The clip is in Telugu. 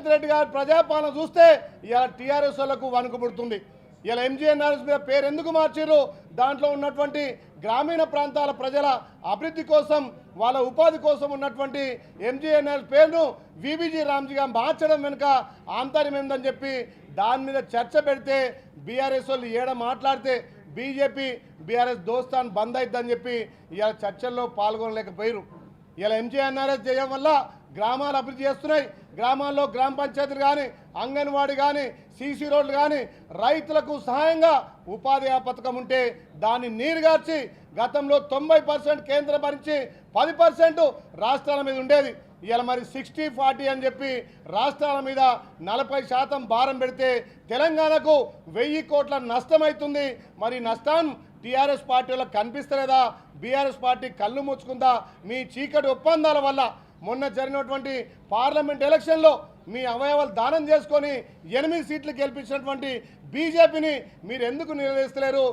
రేవంత్ రెడ్డి గారి ప్రజాపాలన చూస్తే ఇలా టీఆర్ఎస్ వాళ్ళకు వణుకుపుడుతుంది. ఇలా ఎంజీఎన్ఆర్ఎస్ మీద పేరు ఎందుకు మార్చారు? దాంట్లో ఉన్నటువంటి గ్రామీణ ప్రాంతాల ప్రజల అభివృద్ధి కోసం, వాళ్ళ ఉపాధి కోసం ఉన్నటువంటి ఎంజీఎన్ఆర్ఎస్ పేరును విబిజీ రామ్జీగా మార్చడం వెనుక ఆంతర్యం ఏందని చెప్పి దాని మీద చర్చ పెడితే బీఆర్ఎస్ వాళ్ళు ఏడ మాట్లాడితే బీజేపీ బీఆర్ఎస్ దోస్తాన్ బంద్ అవుతుందని చెప్పి ఇలా చర్చల్లో పాల్గొనలేకపోయారు. ఇలా ఎంజీఎన్ఆర్ఎస్ చేయడం వల్ల గ్రామాలు అభివృద్ధి చేస్తున్నాయి. గ్రామాల్లో గ్రామ పంచాయతీలు కానీ, అంగన్వాడీ కానీ, సీసీ రోడ్లు కానీ, రైతులకు సహాయంగా ఉపాధి పథకం ఉంటే దాన్ని నీరుగార్చి గతంలో 90% కేంద్రం భరించి 10% రాష్ట్రాల మీద ఉండేది. ఇలా మరి 60-40 అని చెప్పి రాష్ట్రాల మీద 40% భారం పెడితే తెలంగాణకు 1000 కోట్ల నష్టమవుతుంది. మరి నష్టం టీఆర్ఎస్ పార్టీ వాళ్ళకి కనిపిస్తలేదా? బీఆర్ఎస్ పార్టీ కళ్ళు ముచ్చుకుందా? మీ చీకటి ఒప్పందాల వల్ల మొన్న జరిగినటువంటి పార్లమెంట్ ఎలక్షన్లో మీ అవయవాలు దానం చేసుకొని 8 సీట్లు గెలిపించినటువంటి బీజేపీని మీరు ఎందుకు నిలదీస్తలేరు?